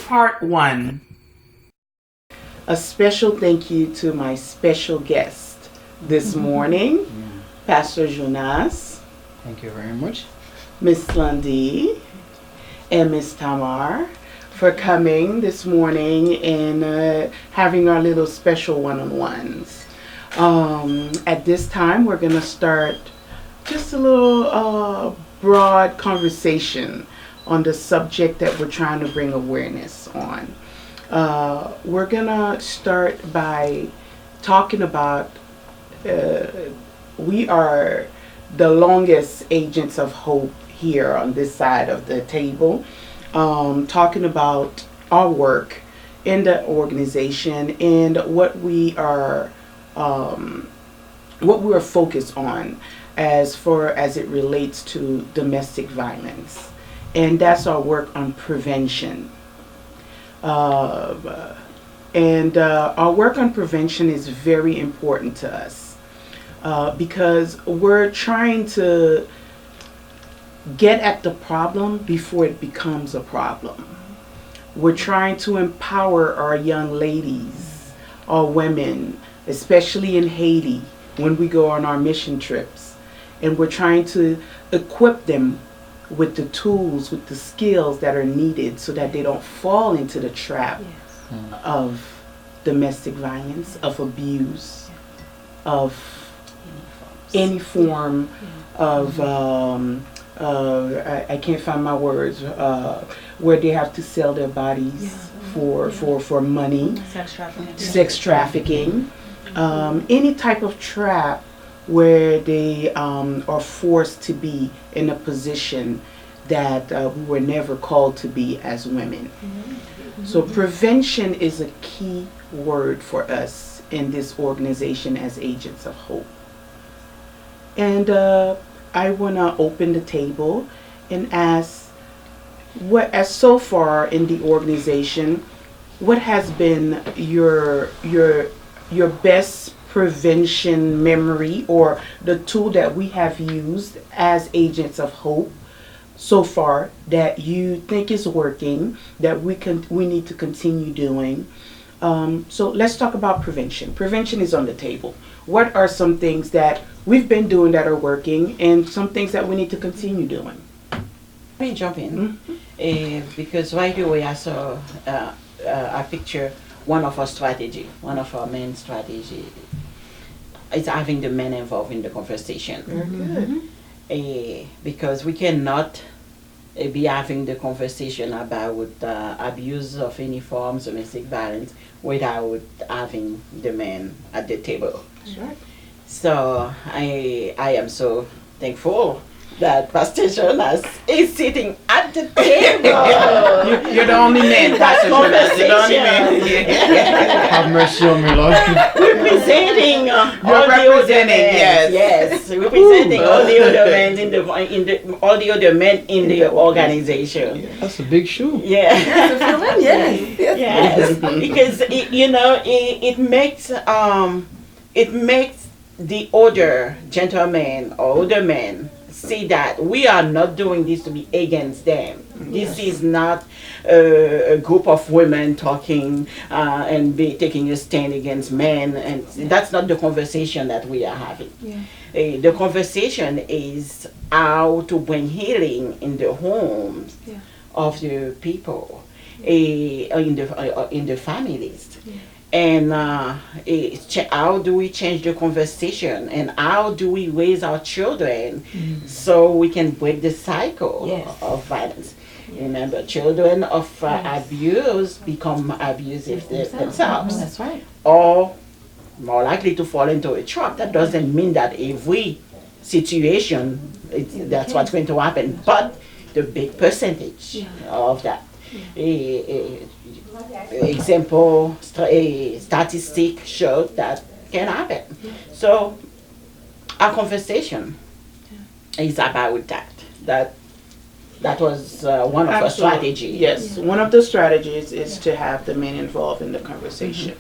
Part 1. A special thank you to my special guest this morning, Pastor Jonas. Thank you very much. Miss Slandy and Miss Tamara for coming this morning and having our little special one-on-ones. At this time, we're going to start just a little broad conversation on the subject that we're trying to bring awareness on. We're going to start by talking about we are the longest agents of hope here on this side of the table, talking about our work in the organization and what we are focused on as it relates to domestic violence, and that's our work on prevention. And our work on prevention is very important to us because we're trying to get at the problem before it becomes a problem. We're trying to empower our young ladies, our women, especially in Haiti when we go on our mission trips. And we're trying to equip them with the tools, with the skills that are needed so that they don't fall into the trap of domestic violence, of abuse, of any form of, I can't find my words, where they have to sell their bodies for money, sex trafficking, any type of trap where they are forced to be in a position that we were never called to be as women. So prevention is a key word for us in this organization as Agents of Hope. And I want to open the table and ask, as so far in the organization, what has been your best prevention memory, or the tool that we have used as Agents of Hope so far that you think is working, that we need to continue doing? So let's talk about prevention. Prevention is on the table. What are some things that we've been doing that are working, and some things that we need to continue doing? Let me jump in, because right away I saw a picture. One of our main strategy is having the men involved in the conversation. Very good. Because we cannot be having the conversation about abuse of any forms, domestic violence, without having the men at the table. Sure. So I am so thankful that Pastor Jonas is sitting at the table. You're the only man, Pastor Jonas. You're the only man. Have mercy on me, Lord. Representing all the other men, all the other men in the organization. That's a big shoe. Yeah. Yes. Yes. Because it makes the older gentlemen or older men see that we are not doing this to be against them. This is not a group of women talking and taking a stand against men, and that's not the conversation that we are having. The conversation is how to bring healing in the homes of the people, in the families. And how do we change the conversation, and how do we raise our children so we can break the cycle of violence? Remember, children of abuse become abusive themselves. That's right. Or more likely to fall into a trap. That doesn't mean that every situation that's what's going to happen, but the big percentage of that. Example, statistic showed that can happen. So our conversation is about that. That was one of our strategies. Yes, one of the strategies is to have the men involved in the conversation.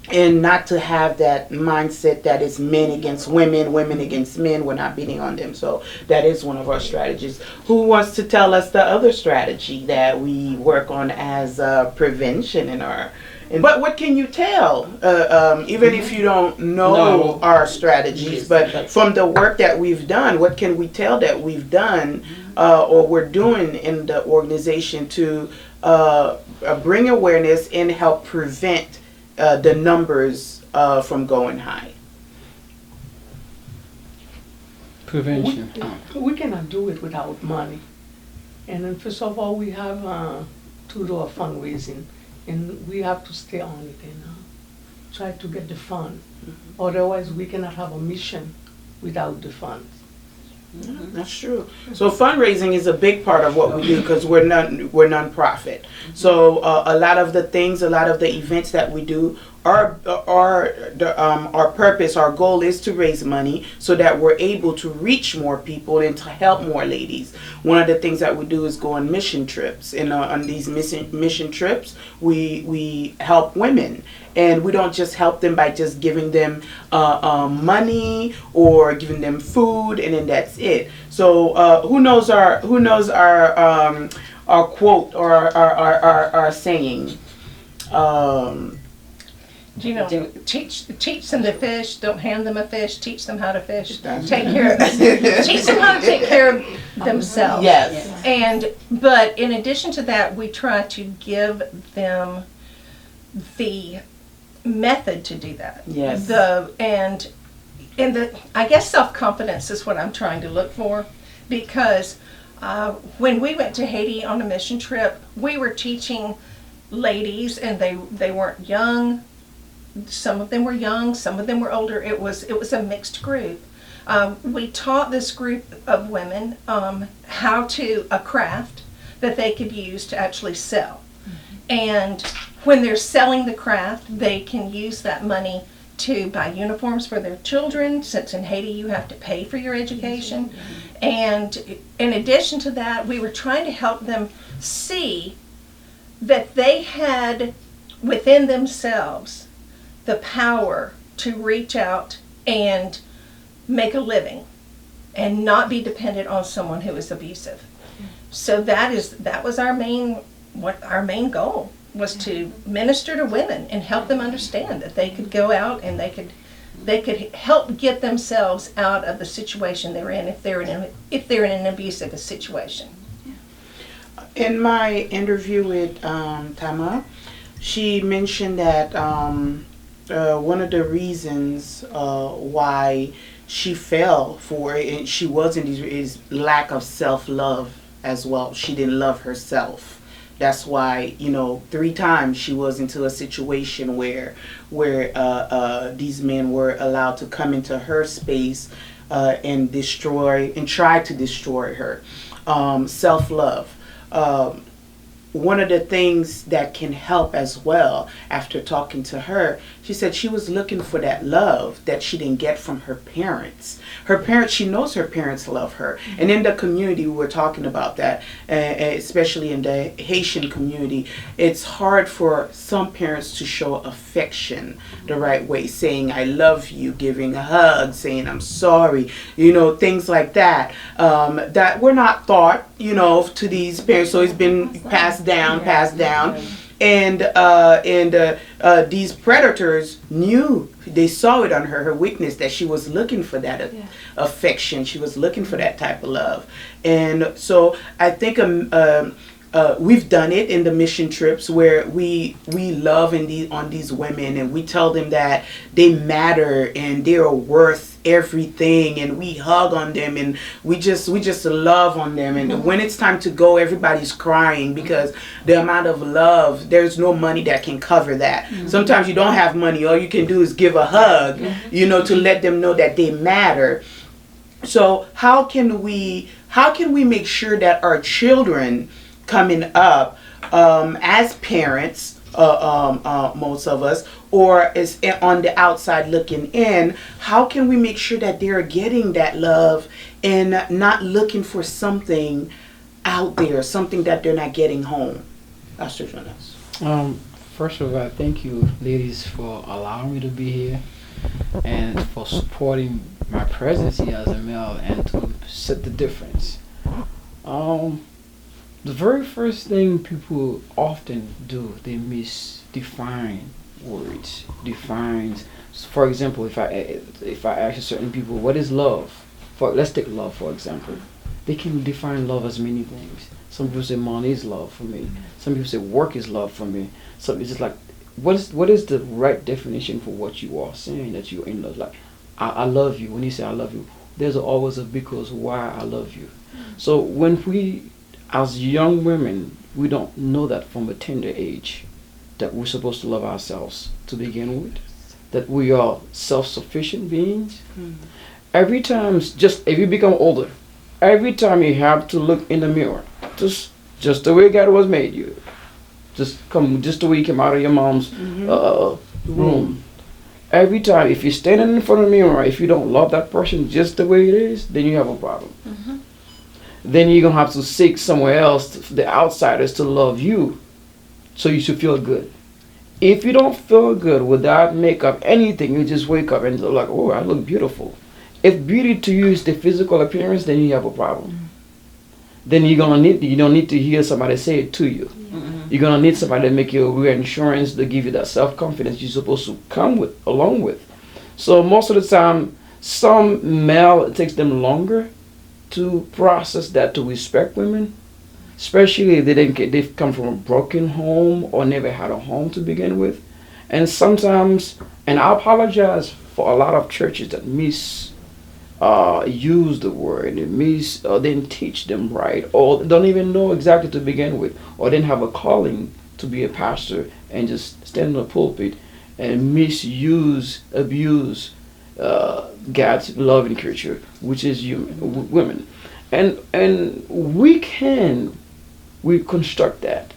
and not to have that mindset that it's men against women, women against men. We're not beating on them. So that is one of our strategies. Who wants to tell us the other strategy that we work on as prevention in our? But what can you tell, even if you don't know our strategies, but from the work that we've done, what can we tell that we've done or we're doing in the organization to bring awareness and help prevent the numbers from going high? Prevention. We cannot do it without money. And then first of all, we have to do a fundraising, and we have to stay on it and try to get the fund. Otherwise, we cannot have a mission without the funds. That's true. So fundraising is a big part of what we do because we're nonprofit. So a lot of the things, a lot of the events that we do, our purpose, our goal is to raise money so that we're able to reach more people and to help more ladies. One of the things that we do is go on mission trips, and on these mission trips, we help women. And we don't just help them by just giving them money or giving them food, and then that's it. So who knows our quote or our saying? Teach them to fish. Don't hand them a fish. Teach them how to fish. That's Teach them how to take care of themselves. Yes. But in addition to that, we try to give them the method to do that. Yes. I guess self-confidence is what I'm trying to look for, because when we went to Haiti on a mission trip, we were teaching ladies, and they weren't young. Some of them were young, some of them were older. It was a mixed group. We taught this group of women how to a craft that they could use to actually sell. And when they're selling the craft, they can use that money to buy uniforms for their children, since in Haiti you have to pay for your education. And in addition to that, we were trying to help them see that they had within themselves the power to reach out and make a living and not be dependent on someone who is abusive. So that was our main goal, was to minister to women and help them understand that they could go out and they could help get themselves out of the situation they're in if they're in an abusive situation. In my interview with Tamara, she mentioned that one of the reasons why she fell for it, and she wasn't, is lack of self-love as well. She didn't love herself. That's why, 3 times she was into a situation where these men were allowed to come into her space and try to destroy her. Self-love. One of the things that can help as well, after talking to her, she said she was looking for that love that she didn't get from her parents. She knows her parents love her. And in the community, we were talking about that, especially in the Haitian community, it's hard for some parents to show affection the right way, saying, I love you, giving a hug, saying, I'm sorry, things like that, that were not taught, to these parents. So it's been passed down. And these predators knew, they saw it on her weakness, that she was looking for that affection. She was looking for that type of love. And so I think we've done it in the mission trips where we love on these women, and we tell them that they matter and they're worth everything, and we hug on them, and we just love on them. And when it's time to go, everybody's crying because the amount of love, there's no money that can cover that. Sometimes you don't have money, all you can do is give a hug, to let them know that they matter. So how can we make sure that our children coming up, as parents, most of us, or is on the outside looking in, how can we make sure that they're getting that love and not looking for something out there, something that they're not getting home? Pastor Jonas. First of all, thank you, ladies, for allowing me to be here and for supporting my presence here as a male and to set the difference. The very first thing people often do, they misdefine words. Defines, for example, if I ask certain people, what is love? Let's take love for example. They can define love as many things. Some people say money is love for me. Some people say work is love for me. Some it's just like, what is the right definition for what you are saying that you're in love? Like, I love you. When you say I love you, there's always a because why I love you. So when we, as young women, we don't know that from a tender age that we're supposed to love ourselves to begin with, that we are self-sufficient beings. Every time, just if you become older, every time you have to look in the mirror, just the way God was made you, just the way you came out of your mom's room. Every time, if you're standing in front of the mirror, if you don't love that person just the way it is, then you have a problem. Then you're gonna have to seek somewhere else, the outsiders, to love you, so you should feel good. If you don't feel good without makeup, anything, you just wake up and like, oh, I look beautiful. If beauty to you is the physical appearance, then you have a problem. Then you don't need to hear somebody say it to you. You're gonna need somebody to make you reassurance, to give you that self-confidence you're supposed to come along with. So most of the time, some male, it takes them longer to process that, to respect women, especially if they've come from a broken home or never had a home to begin with. And sometimes, and I apologize for a lot of churches that use the word, or didn't teach them right, or don't even know exactly to begin with, or didn't have a calling to be a pastor and just stand in the pulpit and abuse God's love and creature, which is women. And we construct that.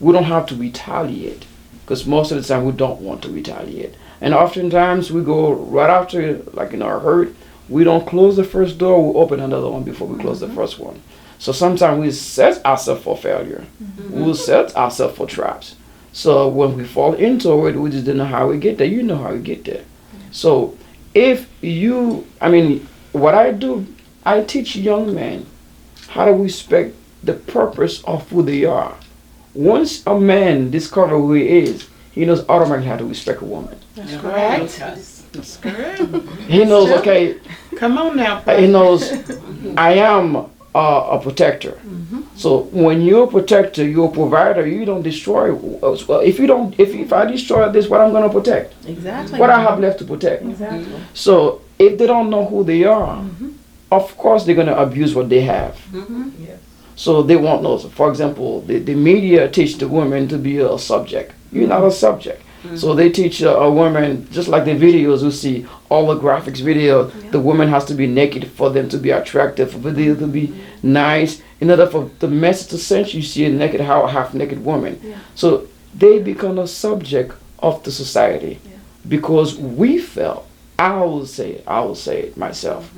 We don't have to retaliate, because most of the time we don't want to retaliate. And oftentimes we go right after, like in our hurt, we don't close the first door, we open another one before we close the first one. So sometimes we set ourselves for failure. We'll set ourselves for traps. So when we fall into it, we just don't know how we get there. You know how we get there. So what I do, I teach young men how to respect the purpose of who they are. Once a man discovers who he is, he knows automatically how to respect a woman. That's correct. That's correct. He knows, okay, Come on now. he knows I am a protector. So when you're a protector, you're a provider, you don't destroy. Well, if I destroy this, what I'm going to protect? Exactly. What I have left to protect. Exactly. So if they don't know who they are, of course they're going to abuse what they have. Yes. So they won't know. So for example, the media teach the woman to be a subject. You're not a subject. So they teach a woman, just like the videos we see, all the graphics video, the woman has to be naked for them to be attractive, for them to be nice. In order for the message to send, you see a half-naked woman. So they become a subject of the society because we felt, I will say it myself,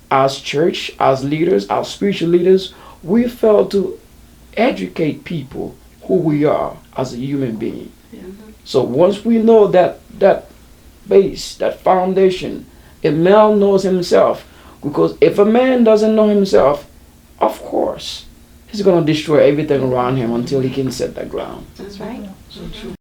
as church, as leaders, as spiritual leaders, we failed to educate people who we are as a human being. So once we know that base, that foundation, a male knows himself, because if a man doesn't know himself, of course, he's going to destroy everything around him until he can set that ground. That's right. So true.